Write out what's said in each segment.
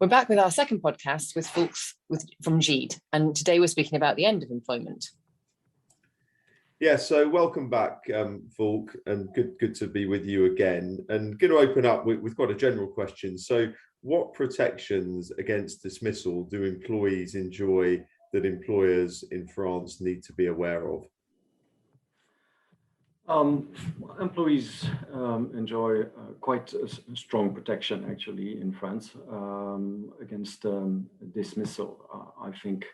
We're back with our second podcast with Foulques from Gide, and today we're speaking about the end of employment. Yeah, so welcome back, Foulques, and good to be with you again. And going to open up with quite a general question. So what protections against dismissal do employees enjoy that employers in France need to be aware of? Employees enjoy quite a strong protection actually in France against dismissal. I think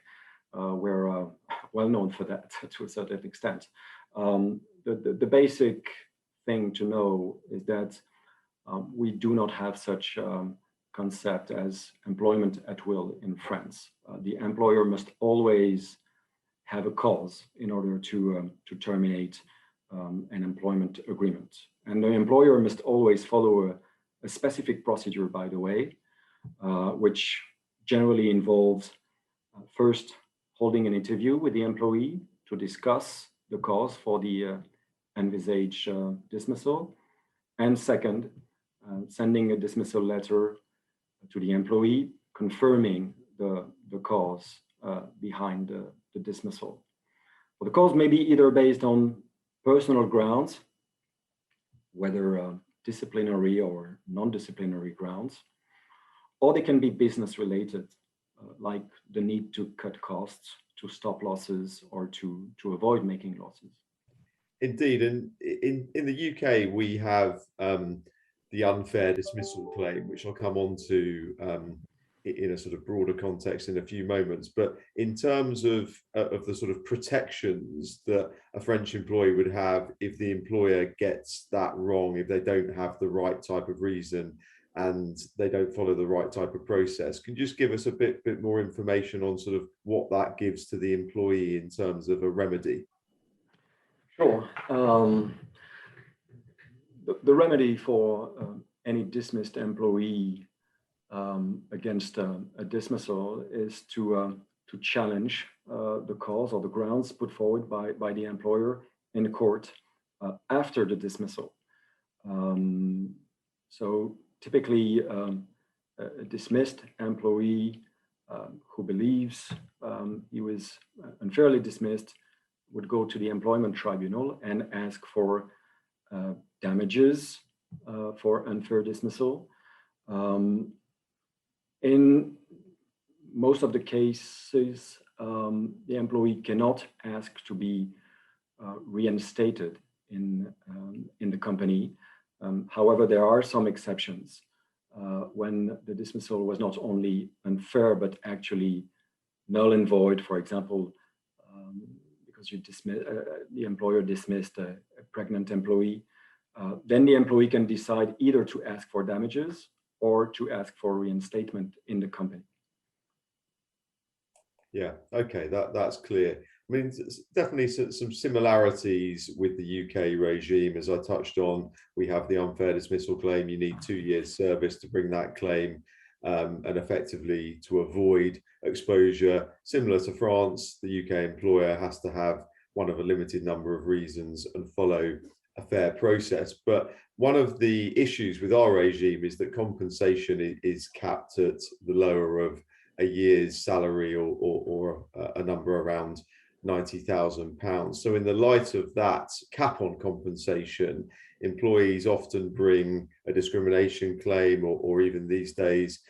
we're well known for that to a certain extent. The basic thing to know is that we do not have such concept as employment at will in France. The employer must always have a cause in order to terminate an employment agreement. And the employer must always follow a specific procedure, by the way, which generally involves first holding an interview with the employee to discuss the cause for the envisaged dismissal. And second, sending a dismissal letter to the employee confirming the cause behind the dismissal. Well, the cause may be either based on personal grounds, whether disciplinary or non-disciplinary grounds, or they can be business related, like the need to cut costs, to stop losses, or to avoid making losses. Indeed, and in the UK we have the unfair dismissal claim, which I'll come on to in a sort of broader context in a few moments. But in terms of the sort of protections that a French employee would have if the employer gets that wrong, if they don't have the right type of reason and they don't follow the right type of process, can you just give us a bit more information on sort of what that gives to the employee in terms of a remedy? Sure. The remedy for any dismissed employee against a dismissal is to challenge the cause or the grounds put forward by the employer in the court after the dismissal. So typically, a dismissed employee who believes he was unfairly dismissed would go to the employment tribunal and ask for damages for unfair dismissal. In most of the cases, the employee cannot ask to be reinstated in the company. However, there are some exceptions when the dismissal was not only unfair, but actually null and void. For example, because the employer dismissed a pregnant employee, then the employee can decide either to ask for damages or to ask for reinstatement in the company. Yeah, okay, that's clear. I mean, definitely some similarities with the UK regime. As I touched on, we have the unfair dismissal claim. You need 2 years service to bring that claim, and effectively to avoid exposure. Similar to France, the UK employer has to have one of a limited number of reasons and follow a fair process. But one of the issues with our regime is that compensation is capped at the lower of a year's salary or a number around £90,000. So in the light of that cap on compensation, employees often bring a discrimination claim or even these days,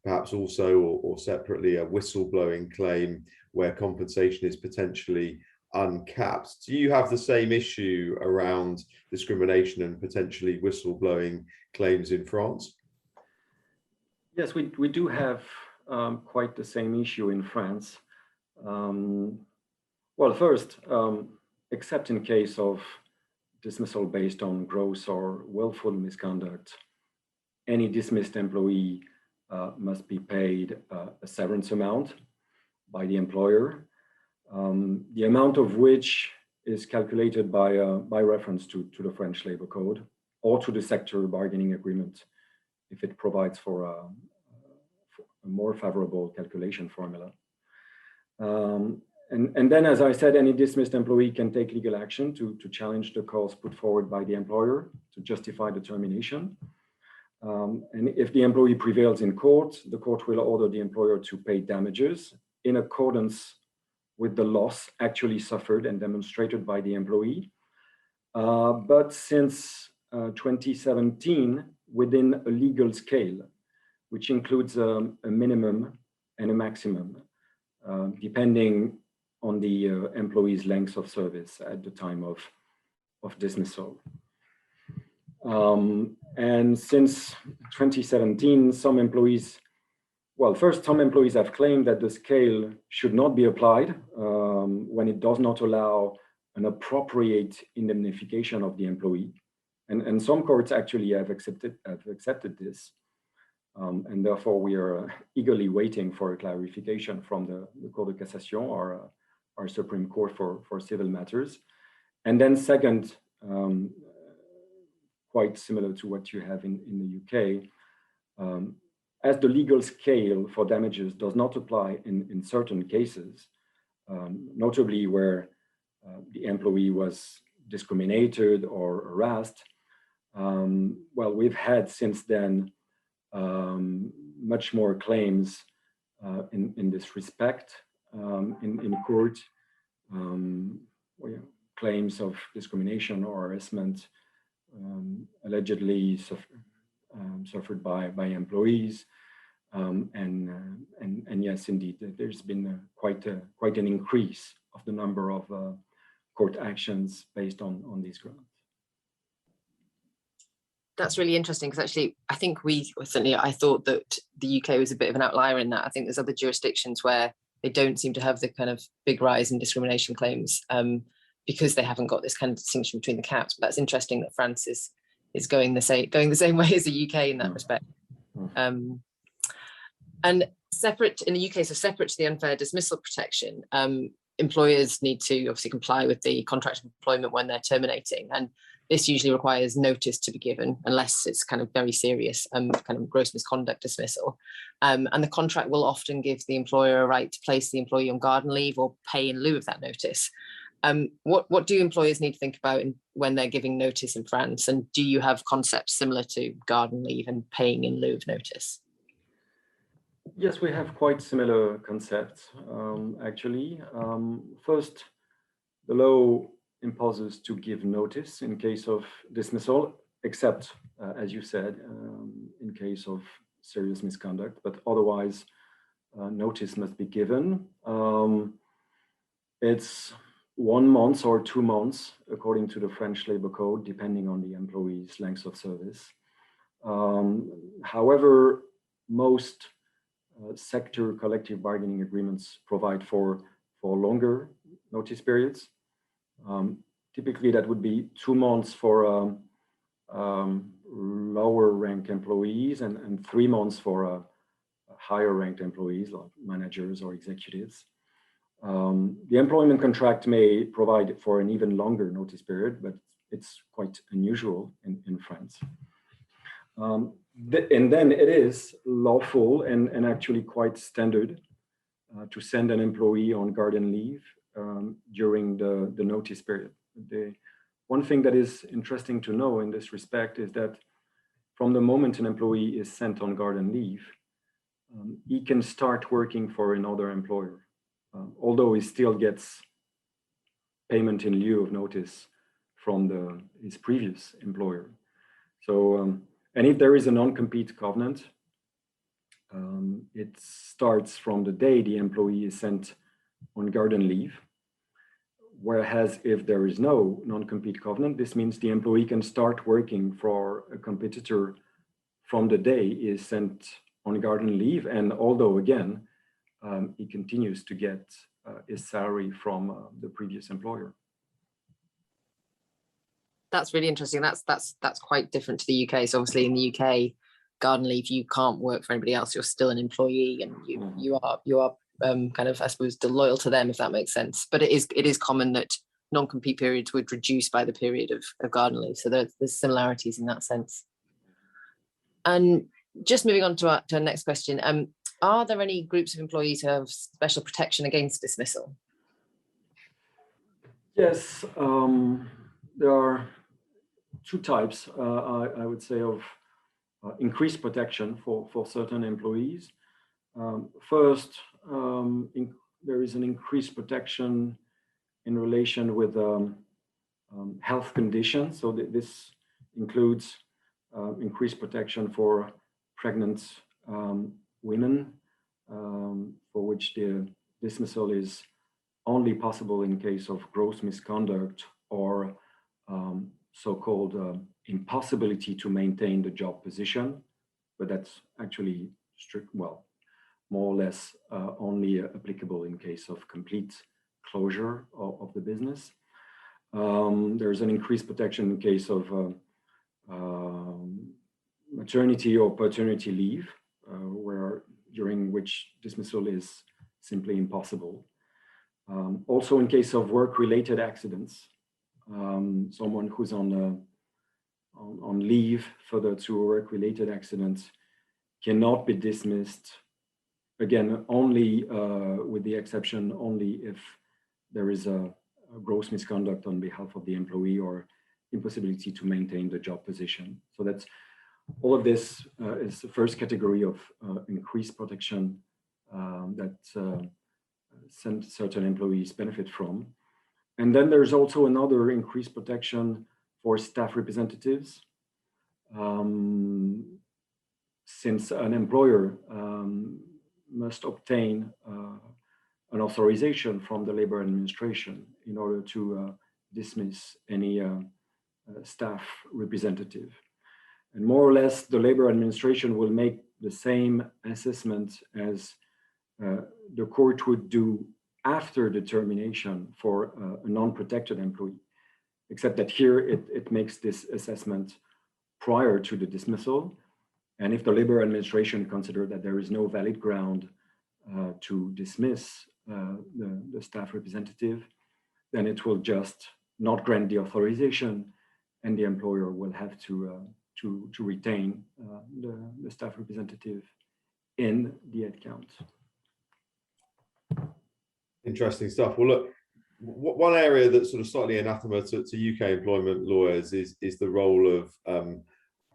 perhaps also or separately a whistleblowing claim where compensation is potentially uncapped. Do you have the same issue around discrimination and potentially whistleblowing claims in France? Yes, we do have quite the same issue in France. Well, first, except in case of dismissal based on gross or willful misconduct, any dismissed employee must be paid a severance amount by the employer, the amount of which is calculated by reference to the French Labor Code or to the sector bargaining agreement if it provides for a more favorable calculation formula. And then, as I said, any dismissed employee can take legal action to challenge the cause put forward by the employer to justify the termination. And if the employee prevails in court, the court will order the employer to pay damages in accordance with the loss actually suffered and demonstrated by the employee. But since 2017, within a legal scale, which includes a minimum and a maximum, depending on the employee's length of service at the time of dismissal. And since 2017, some employees have claimed that the scale should not be applied when it does not allow an appropriate indemnification of the employee. And some courts actually have accepted this. And therefore, we are eagerly waiting for a clarification from the Cour de Cassation, or our Supreme Court for civil matters. And then second, quite similar to what you have in the UK, as the legal scale for damages does not apply in certain cases, notably where the employee was discriminated or harassed, well, we've had since then much more claims in this respect in court, claims of discrimination or harassment allegedly suffered by employees, and yes, indeed, there's been quite an increase of the number of court actions based on these grounds. That's really interesting, because actually I think I thought that the UK was a bit of an outlier in that. I think there's other jurisdictions where they don't seem to have the kind of big rise in discrimination claims because they haven't got this kind of distinction between the caps. But that's interesting that France is going the same way as the UK in that respect. And separate in the UK, so separate to the unfair dismissal protection, employers need to obviously comply with the contract of employment when they're terminating, and this usually requires notice to be given unless it's kind of very serious kind of gross misconduct dismissal. And the contract will often give the employer a right to place the employee on garden leave or pay in lieu of that notice. What do employers need to think about when they're giving notice in France? And do you have concepts similar to garden leave and paying in lieu of notice? Yes, we have quite similar concepts, actually. First, the law imposes to give notice in case of dismissal, except, as you said, in case of serious misconduct, but otherwise notice must be given. It's 1 month or 2 months, according to the French Labor Code, depending on the employee's length of service. However, most sector collective bargaining agreements provide for longer notice periods. Typically, that would be 2 months for lower rank employees and 3 months for higher ranked employees like managers or executives. The employment contract may provide for an even longer notice period, but it's quite unusual in France. And then it is lawful and actually quite standard to send an employee on garden leave during the notice period. One thing that is interesting to know in this respect is that from the moment an employee is sent on garden leave, he can start working for another employer, although he still gets payment in lieu of notice from his previous employer. So, and if there is a non-compete covenant, it starts from the day the employee is sent on garden leave. Whereas if there is no non-compete covenant, this means the employee can start working for a competitor from the day he is sent on garden leave. And although again, he continues to get his salary from the previous employer. That's really interesting. That's quite different to the UK. So obviously in the UK, garden leave, you can't work for anybody else. You're still an employee, and you are kind of, I suppose, loyal to them, if that makes sense. But it is common that non-compete periods would reduce by the period of garden leave. So there's similarities in that sense. And just moving on to our next question, are there any groups of employees who have special protection against dismissal? Yes, there are two types, I would say, of increased protection for certain employees. First, there is an increased protection in relation with health conditions. So this includes increased protection for pregnant women, for which the dismissal is only possible in case of gross misconduct or so-called impossibility to maintain the job position, but that's actually strict, well, more or less only applicable in case of complete closure of the business. There's an increased protection in case of maternity or paternity leave, during which dismissal is simply impossible. Also in case of work-related accidents, someone who's on leave further to a work-related accident cannot be dismissed, again, only with the exception only if there is a gross misconduct on behalf of the employee or impossibility to maintain the job position. So that's all of this is the first category of increased protection that certain employees benefit from. And then there's also another increased protection for staff representatives. Since an employer must obtain an authorization from the labor administration in order to dismiss any staff representative. And more or less, the labor administration will make the same assessment as the court would do after the termination for a non-protected employee, except that here it makes this assessment prior to the dismissal. And if the labor administration considers that there is no valid ground to dismiss the staff representative, then it will just not grant the authorization, and the employer will have to retain the staff representative in the head count. Interesting stuff. Well, look, one area that's sort of slightly anathema to UK employment lawyers is the role of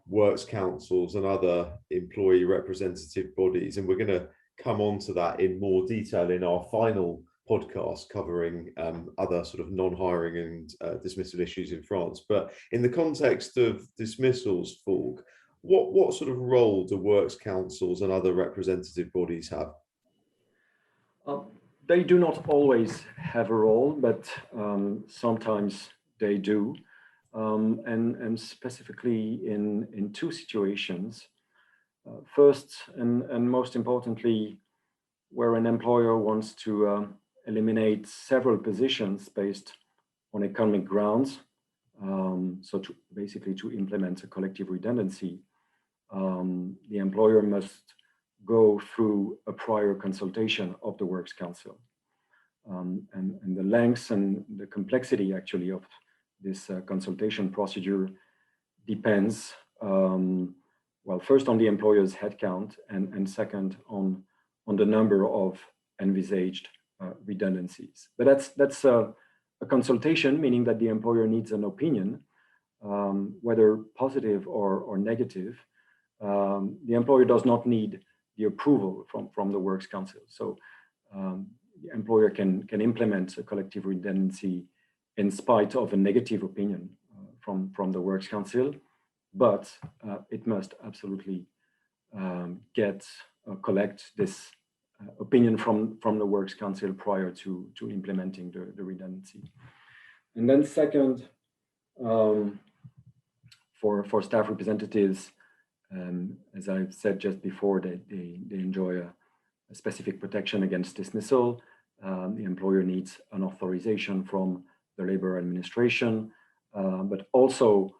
works councils and other employee representative bodies, and we're going to come on to that in more detail in our final podcast covering other sort of non-hiring and dismissal issues in France. But in the context of dismissals, Foulques, what sort of role do works councils and other representative bodies have? They do not always have a role, but sometimes they do. And specifically in two situations. First, and most importantly, where an employer wants to eliminate several positions based on economic grounds, so basically to implement a collective redundancy, the employer must go through a prior consultation of the Works Council. And the length and the complexity actually of this consultation procedure depends, well, first on the employer's headcount, and second on the number of envisaged redundancies. But that's a consultation, meaning that the employer needs an opinion, whether positive or negative. The employer does not need the approval from the Works Council. So the employer can implement a collective redundancy in spite of a negative opinion from the Works Council, but it must absolutely collect this opinion from the Works Council prior to implementing the redundancy. And then second, for staff representatives, as I've said just before, they enjoy a specific protection against dismissal. The employer needs an authorization from the labor administration, but also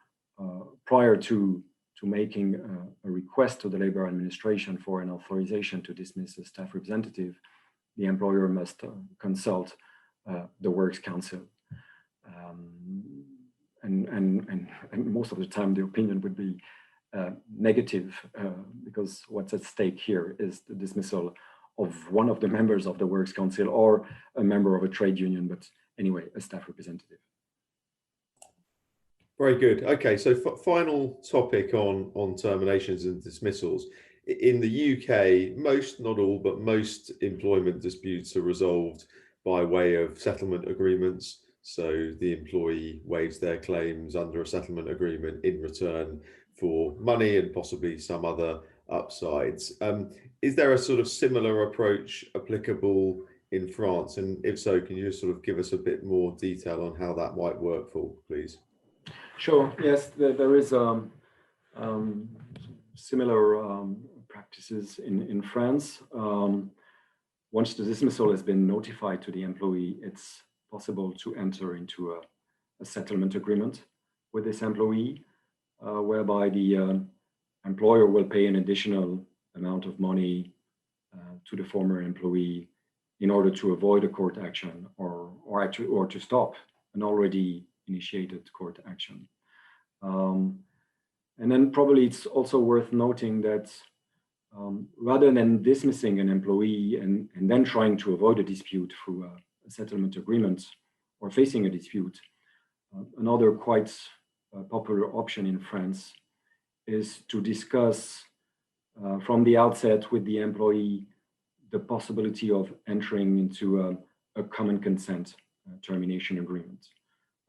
prior to making a request to the labor administration for an authorization to dismiss a staff representative, the employer must consult the Works Council. And most of the time the opinion would be negative, because what's at stake here is the dismissal of one of the members of the Works Council or a member of a trade union, but anyway, a staff representative. Very good. Okay, so final topic on terminations and dismissals. In the UK, most, not all, but most employment disputes are resolved by way of settlement agreements. So the employee waives their claims under a settlement agreement in return for money and possibly some other upsides. Is there a sort of similar approach applicable in France? And if so, can you just sort of give us a bit more detail on how that might work, please? Sure. Yes, there is similar practices in France. Once the dismissal has been notified to the employee, it's possible to enter into a settlement agreement with this employee, whereby the employer will pay an additional amount of money to the former employee in order to avoid a court action or to stop an already initiated court action. And then probably it's also worth noting that rather than dismissing an employee and then trying to avoid a dispute through a settlement agreement or facing a dispute, another quite popular option in France is to discuss from the outset with the employee the possibility of entering into a common consent termination agreement.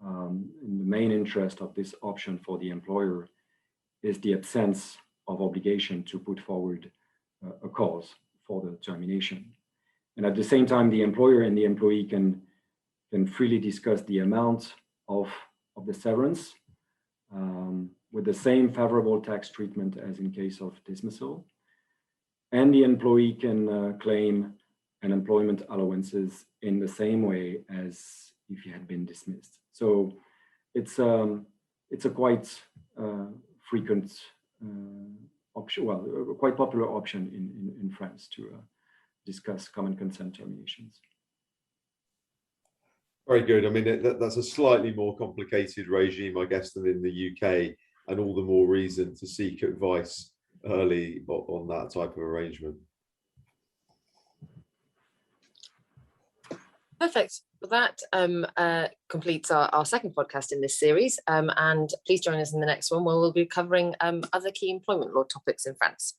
And the main interest of this option for the employer is the absence of obligation to put forward a cause for the termination. And at the same time, the employer and the employee can freely discuss the amount of the severance with the same favorable tax treatment as in case of dismissal. And the employee can claim unemployment allowances in the same way as if he had been dismissed. So it's a quite frequent option, well, a quite popular option in France to discuss common consent terminations. Very good. I mean, that's a slightly more complicated regime, I guess, than in the UK, and all the more reason to seek advice early on that type of arrangement. Perfect. Well, that completes our second podcast in this series. And please join us in the next one where we'll be covering other key employment law topics in France.